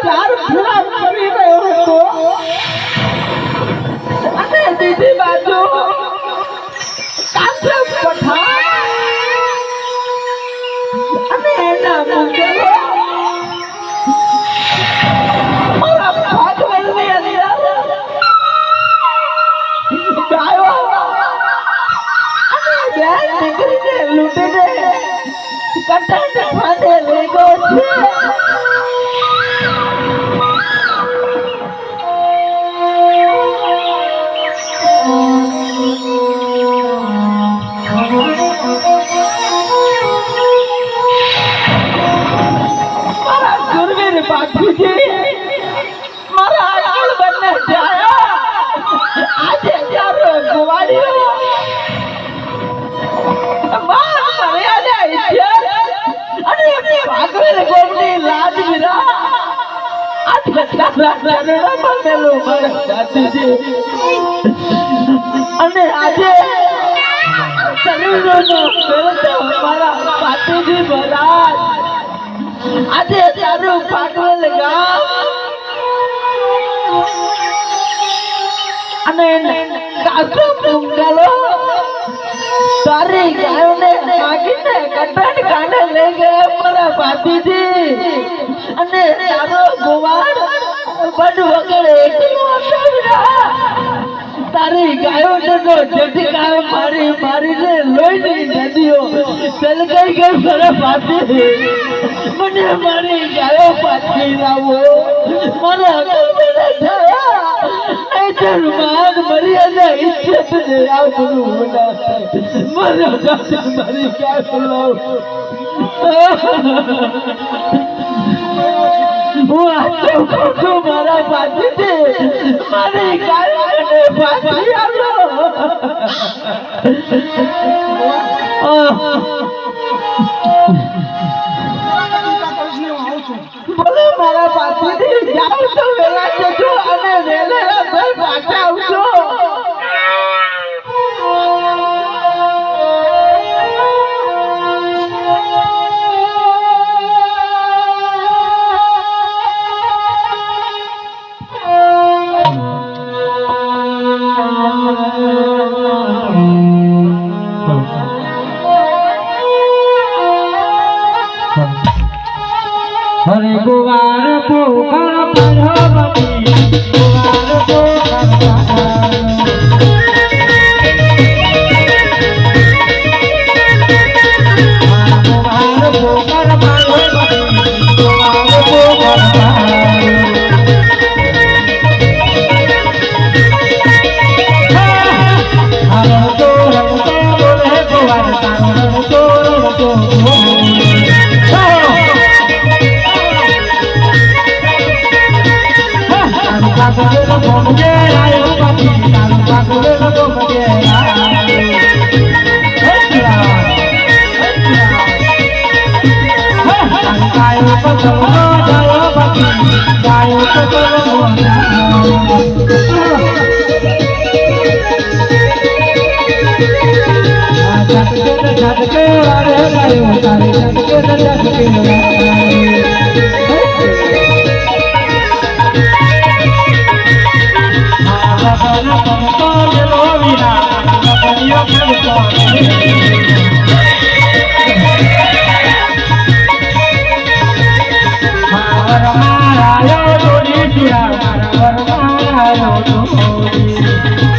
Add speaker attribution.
Speaker 1: ચાર પૂરા કરી રહ્યો હતો અને બીજી બાજુ કાંઠે પઠાણ અને એના મુગલો મારા ભાગવતની અંદર ગાયો અને બે દીકરીને લૂંટીને કટાને ફાંદે લઈ ગયો છે. મારા સુરવીર બાપુજી મારા આગળ બંને જાય આજે ચારો ગોવાળીઓ માન મર્યાદા ઇજ્જત અને ભાગવેલ ગોમની લાજ વિરા આજે તારા ચરણોમાં મેલો મારા જાતિજી અને આજે શરીરનો મેળતો મારા પાટીજી મહારાજ આજે તારું ભાગવેલ ગામ અને કાસો મુંગલો તારી ગાયોને માગીને કટાણ કાંડે લઈ ગયા મારા પાટીજી અને તારો ગોવાળ બડ વગર એકલો તારી ગાયો તો જટકા મારી મારીને લોહીની નદીઓ સલગાઈ ગઈ મારા પાટીજી મને મારી ગાયો પાછી લાવો મારા માન મર્યાદા ઇજ્જત ને આ બધું મારા દાદા મારી ક્યાં લાવ હું આ તો મારા પાટીજી મારી ગાયોને પાછી આવો બોલો મારા પાટીજી જાવ તો વેલા જજો અને વેલા ઘર પાછા આવજો.
Speaker 2: હરે ગોવાર પોકળ પાર્વતી ગોવાર પોકળ
Speaker 1: Hare